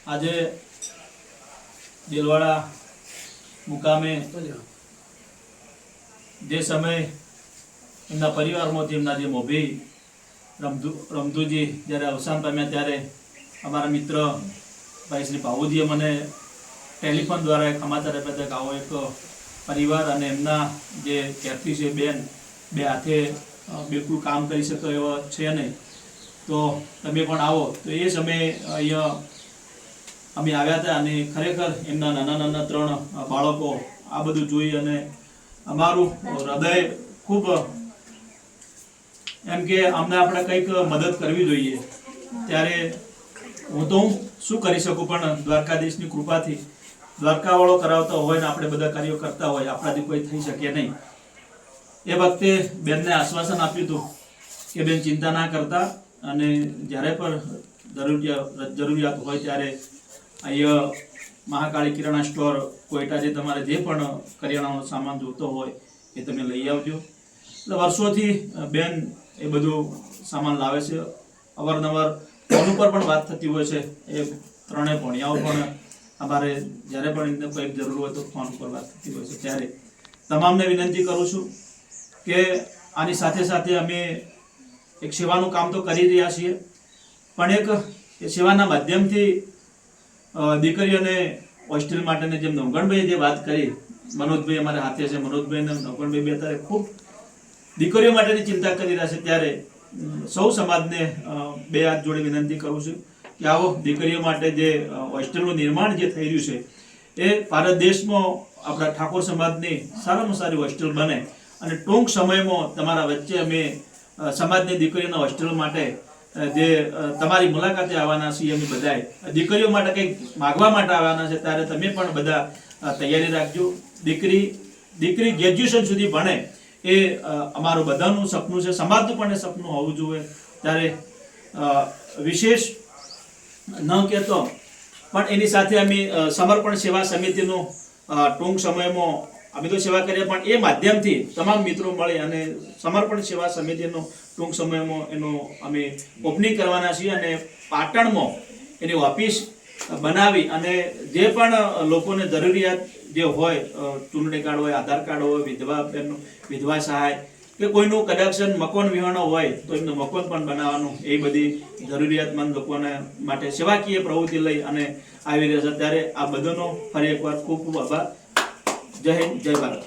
આજે દેલવાડા મુકામે જે સમય એમના પરિવારમાંથી એમના જે મોભી રમતુજી જ્યારે અવસાન પામ્યા ત્યારે અમારા મિત્ર ભાઈ શ્રી ભાવુજીએ મને ટેલિફોન દ્વારા એક સમાચાર આપ્યા હતા કે આવો એક પરિવાર અને એમના જે કેફી છે બેન બે હાથે બિલકુલ કામ કરી શકે એવો છે નહીં, તો તમે પણ આવો. તો એ સમયે અહીંયા અમે આવ્યા હતા અને ખરેખર એમના નાના નાના 3 બાળકો આ બધું જોઈ અને અમારું હૃદય ખૂબ એમ કે અમને આપણે કંઈક મદદ કરવી જોઈએ. ત્યારે હું તો શું કરી શકું, પણ દ્વારકાધીશની કૃપાથી દ્વારકાવાળો કરાવતો હોય ને આપણે બધા કાર્યો કરતા હોય, આપણાથી કોઈ થઈ શકે નહીં. એ વખતે બેનને આશ્વાસન આપ્યું હતું કે બેન ચિંતા ના કરતા અને જ્યારે પણ જરૂરિયાત હોય ત્યારે અહીંયા મહાકાળી કિરાણા સ્ટોર કોઈટાથી તમારે જે પણ કરિયાણાનો સામાન જોતો હોય એ તમે લઈ આવજો. એટલે વર્ષોથી બેન એ બધું સામાન લાવે છે. અવારનવાર ફોન ઉપર પણ વાત થતી હોય છે. એ 3 ભણિયાઓ પણ અમારે જ્યારે પણ એમને કંઈક જરૂર હોય તો ફોન ઉપર વાત થતી હોય છે. ત્યારે તમામને વિનંતી કરું છું કે આની સાથે સાથે અમે એક સેવાનું કામ તો કરી રહ્યા છીએ, પણ એક સેવાના માધ્યમથી દીકરીઓને હોસ્ટેલ માટેની જેમ નવગણભાઈએ જે વાત કરી, મનોજભાઈ અમારા હાથે છે, મનોજભાઈ અને નવગણભાઈ બે અત્યારે ખૂબ દીકરીઓ માટેની ચિંતા કરી રહ્યા છે. ત્યારે સૌ સમાજને 2 હાથ જોડે વિનંતી કરું છું કે આવો દીકરીઓ માટે જે હોસ્ટેલનું નિર્માણ જે થઈ રહ્યું છે એ ભારત દેશમાં આપણા ઠાકોર સમાજની સારામાં સારી હોસ્ટેલ બને અને ટૂંક સમયમાં તમારા વચ્ચે અમે સમાજની દીકરીઓના હોસ્ટેલ માટે જે તમારી મુલાકાતે આવવાના છીએ. અમે બધાએ દીકરીઓ માટે કંઈક માગવા માટે આવવાના છે, ત્યારે તમે પણ બધા તૈયારી રાખજો. દીકરી ગ્રેજ્યુએશન સુધી ભણે એ અમારું બધાનું સપનું છે, સમાજનું પણ એ સપનું હોવું જોઈએ. ત્યારે વિશેષ ન કહેતો, પણ એની સાથે અમે સમર્પણ સેવા સમિતિનું ટૂંક સમયમાં અમે તો સેવા કરીએ, પણ એ માધ્યમથી તમામ મિત્રો મળી અને સમર્પણ સેવા સમિતિનું ટૂંક સમયમાં એનું અમે ઓપનિંગ કરવાના છીએ અને પાટણમાં એની ઓફિસ બનાવી અને જે પણ લોકોને જરૂરિયાત જે હોય, ચૂંટણી કાર્ડ હોય, આધાર કાર્ડ હોય, વિધવા સહાય કે કોઈનું કદાચ મકાન વિહોણો હોય તો એમનું મકાન પણ બનાવવાનું, એ બધી જરૂરિયાતમંદ લોકોને માટે સેવાકીય પ્રવૃત્તિ લઈ અને આવી રહ્યા છે. ત્યારે આ બધાનો ફરી એકવાર ખૂબ ખૂબ આભાર. જય હિન્દ, જય ભારત.